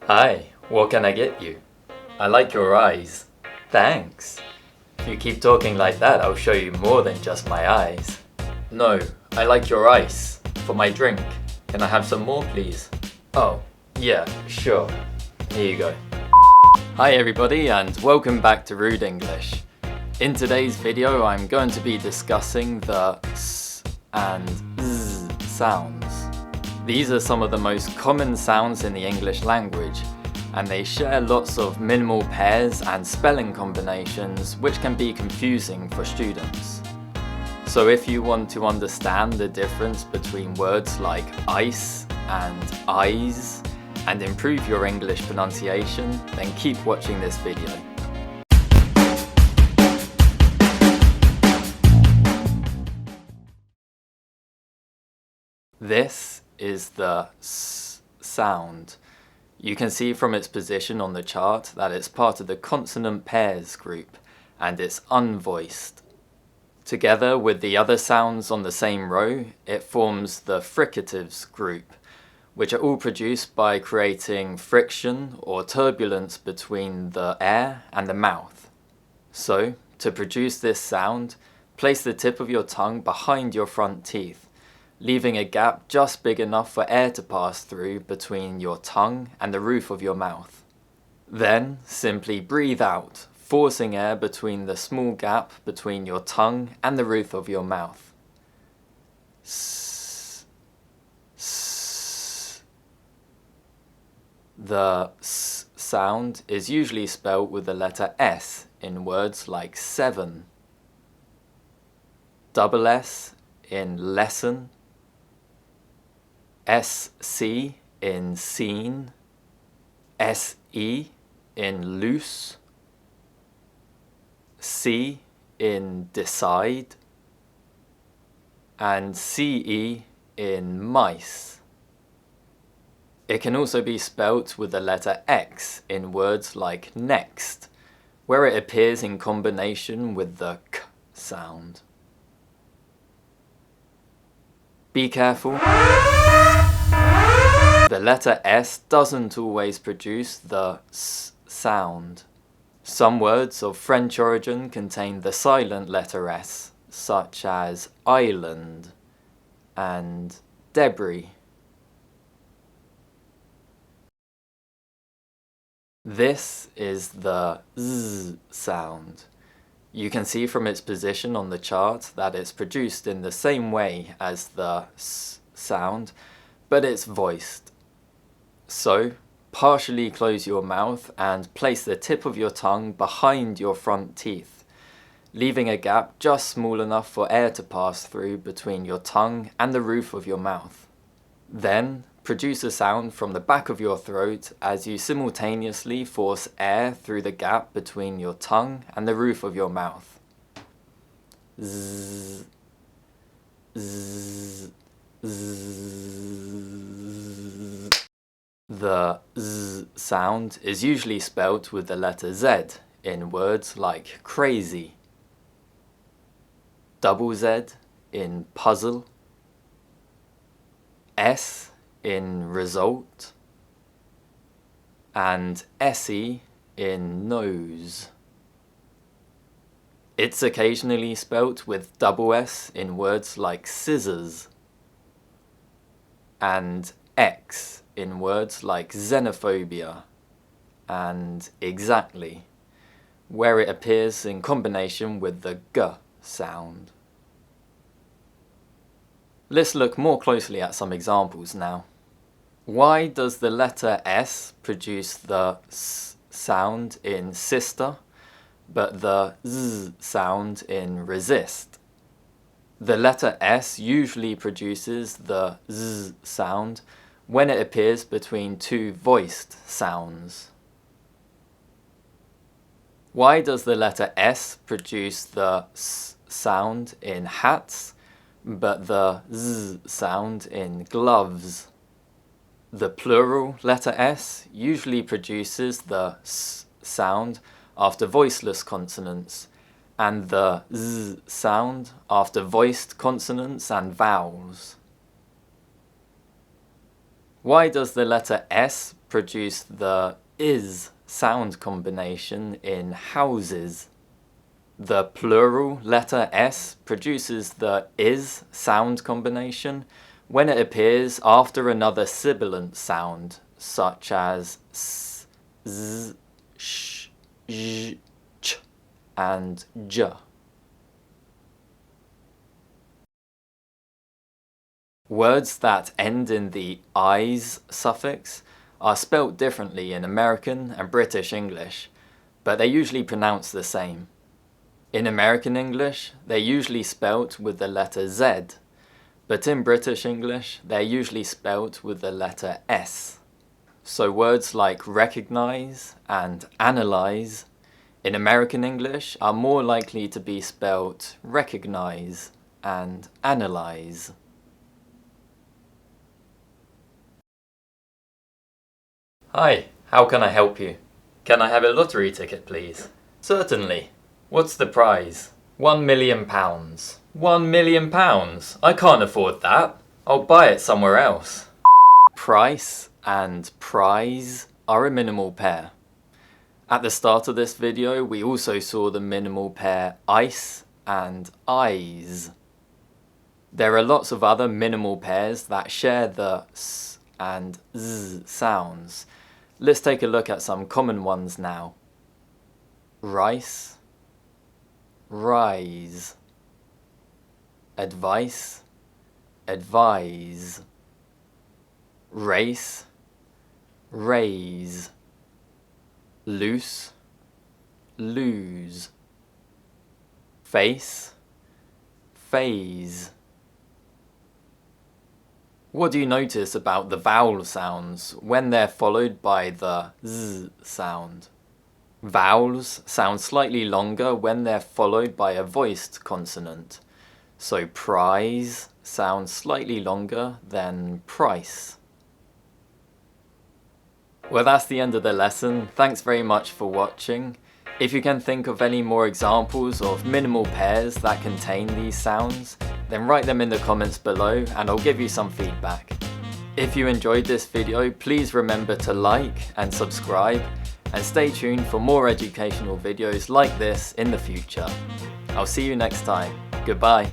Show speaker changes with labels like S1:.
S1: Hi, what can I get you? I like your eyes. Thanks. If you keep talking like that, I'll show you more than just my eyes. No, I like your ice. For my drink. Can I have some more, please? Oh, yeah, sure. Here you go. Hi everybody and welcome back to Rude English. In today's video I'm going to be discussing the s and z sounds. These are some of the most common sounds in the English language, and they share lots of minimal pairs and spelling combinations which can be confusing for students. So if you want to understand the difference between words like ice and eyes and improve your English pronunciation, then keep watching this video. This is the s sound. You can see from its position on the chart that it's part of the consonant pairs group and it's unvoiced. Together with the other sounds on the same row, it forms the fricatives group, which are all produced by creating friction or turbulence between the air and the mouth. So, to produce this sound, place the tip of your tongue behind your front teeth, leaving a gap just big enough for air to pass through between your tongue and the roof of your mouth. Then, simply breathe out, forcing air between the small gap between your tongue and the roof of your mouth. S, s. The s sound is usually spelled with the letter S in words like seven, double S in lesson, SC in seen, SE in loose, C in decide, and CE in mice. It can also be spelt with the letter X in words like next, where it appears in combination with the K sound. Be careful. The letter S doesn't always produce the S sound. Some words of French origin contain the silent letter S, such as island and debris. This is the Z sound. You can see from its position on the chart that it's produced in the same way as the S sound, but it's voiced. So, partially close your mouth and place the tip of your tongue behind your front teeth, leaving a gap just small enough for air to pass through between your tongue and the roof of your mouth. Then, produce a sound from the back of your throat as you simultaneously force air through the gap between your tongue and the roof of your mouth. Z, z, z. The Z sound is usually spelt with the letter Z in words like crazy, double Z in puzzle, S in result, and SE in nose. It's occasionally spelt with double S in words like scissors, and X in words like xenophobia and exactly, where it appears in combination with the G sound. Let's look more closely at some examples now. Why does the letter S produce the S sound in sister, but the Z sound in resist? The letter S usually produces the Z sound when it appears between two voiced sounds. Why does the letter S produce the S sound in hats, but the Z sound in gloves? The plural letter S usually produces the S sound after voiceless consonants, and the Z sound after voiced consonants and vowels. Why does the letter S produce the is sound combination in houses. The plural letter S produces the is sound combination when it appears after another sibilant sound, such as s, z, sh, zh, ch, and j. Words that end in the "eyes" suffix are spelt differently in American and British English, but they're usually pronounced the same. In American English, they're usually spelt with the letter Z, but in British English, they're usually spelt with the letter S. So words like recognize and analyze in American English are more likely to be spelt recognize and analyze. Hi, how can I help you? Can I have a lottery ticket, please? Certainly. What's the prize? £1 million. £1 million? I can't afford that. I'll buy it somewhere else. Price and prize are a minimal pair. At the start of this video, we also saw the minimal pair ice and eyes. There are lots of other minimal pairs that share the s and z sounds. Let's take a look at some common ones now. Rice, rise. Advice, advise. Race, raise. Loose, lose. Face, phase. What do you notice about the vowel sounds when they're followed by the z sound? Vowels sound slightly longer when they're followed by a voiced consonant. So prize sounds slightly longer than price. Well, that's the end of the lesson. Thanks very much for watching. If you can think of any more examples of minimal pairs that contain these sounds, then write them in the comments below and I'll give you some feedback. If you enjoyed this video, please remember to like and subscribe, and stay tuned for more educational videos like this in the future. I'll see you next time. Goodbye.